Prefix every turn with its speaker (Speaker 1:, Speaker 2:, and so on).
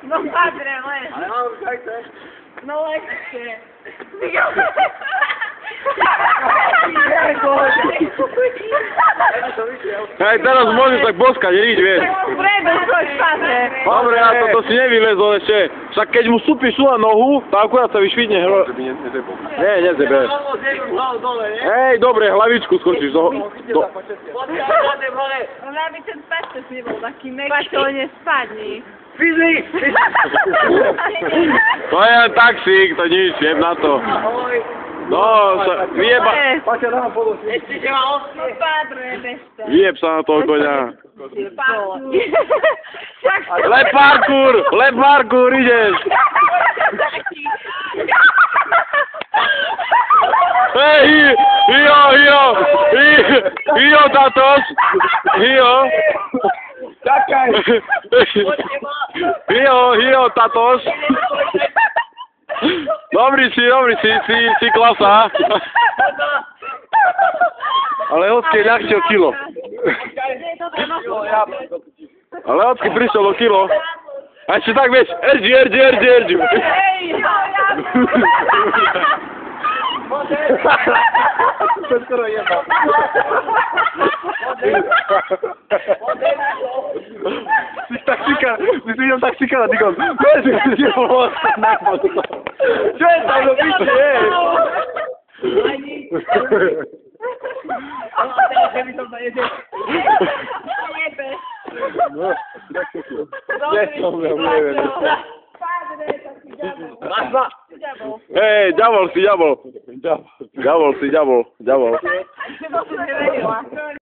Speaker 1: No padre, lež.
Speaker 2: Ale mám jak chceš.
Speaker 1: No ležte.
Speaker 3: Aj teraz môžeš tak boskať, riť, vieš.
Speaker 1: Predo, choď, padre.
Speaker 3: Dobre, a to si nevylezol ešte. Však keď mu stúpiš tu na nohu, to akurát sa vyšvihne hro... Nie, nezebe. Hej, dobre, hlavičku skočíš do...
Speaker 1: Ale aby ten pacet nebol taký meký. Paťo, nespadni.
Speaker 2: Fyzik!
Speaker 3: To je len taxík, to nič, jeb na to. No, vyjeba...
Speaker 2: Paťo, dám podosť.
Speaker 1: No padre, beste.
Speaker 3: Vyjeb sa na toho koňa.
Speaker 1: Parkour.
Speaker 3: Le parkour, ideš. Hej, Hio, tatos. Hio.
Speaker 2: Čakaj.
Speaker 3: Hio, tatos. Dobrý si klasa. Ale Ocky je ľahšie o kilo. Ale Ocky prišiel o kilo. A ešte tak vieš, erži.
Speaker 2: To skoro jeba. Ty si idem taxíka na Digon. Čo je tam do piče, hej?
Speaker 3: Hej, ďabol si.